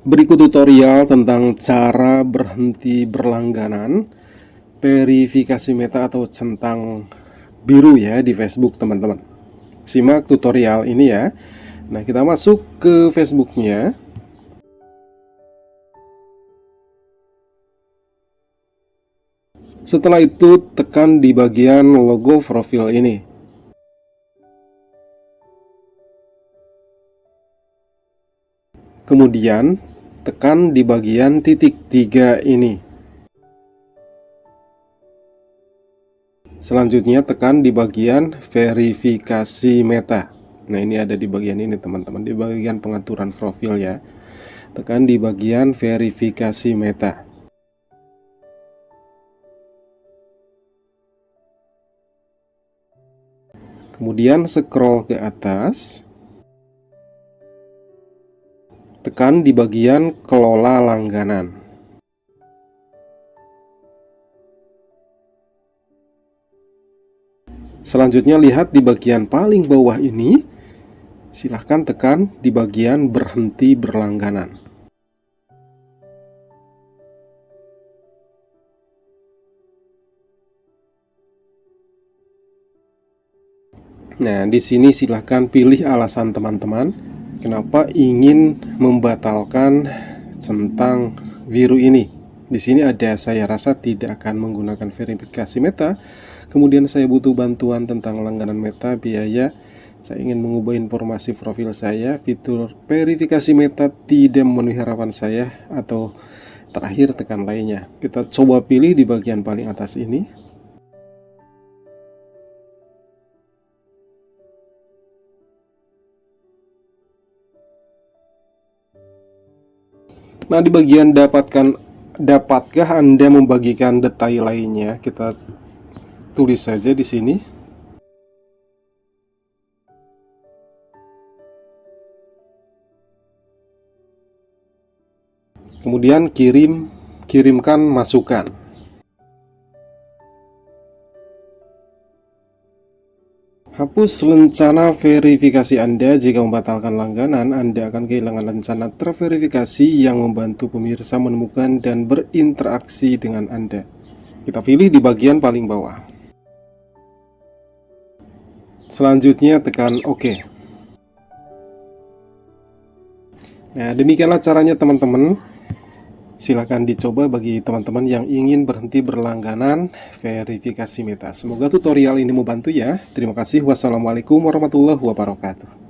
Berikut tutorial tentang cara berhenti berlangganan verifikasi meta atau centang biru ya di Facebook, teman-teman. Simak tutorial ini ya. Nah, kita masuk ke Facebooknya. Setelah itu tekan di bagian logo profil ini. Kemudian tekan di bagian titik 3 ini. Selanjutnya tekan di bagian verifikasi meta. Nah, ini ada di bagian ini, teman-teman, di bagian pengaturan profil ya. Tekan di bagian verifikasi meta. Kemudian scroll ke atas. Tekan di bagian kelola langganan. Selanjutnya lihat di bagian paling bawah ini. Silahkan tekan di bagian berhenti berlangganan. Nah, di sini silahkan pilih alasan teman-teman kenapa ingin membatalkan centang biru ini. Di sini ada saya rasa tidak akan menggunakan verifikasi meta. Kemudian saya butuh bantuan tentang langganan meta, biaya. Saya ingin mengubah informasi profil saya. Fitur verifikasi meta tidak memenuhi harapan saya. Atau terakhir tekan lainnya. Kita coba pilih di bagian paling atas ini. Nah, di bagian dapatkah Anda membagikan detail lainnya? Kita tulis saja di sini. Kemudian kirimkan masukan. Hapus rencana verifikasi Anda. Jika membatalkan langganan, Anda akan kehilangan rencana terverifikasi yang membantu pemirsa menemukan dan berinteraksi dengan Anda. Kita pilih di bagian paling bawah. Selanjutnya tekan OK. Nah, demikianlah caranya, teman-teman. Silahkan dicoba bagi teman-teman yang ingin berhenti berlangganan verifikasi meta. Semoga tutorial ini membantu ya. Terima kasih. Wassalamualaikum warahmatullahi wabarakatuh.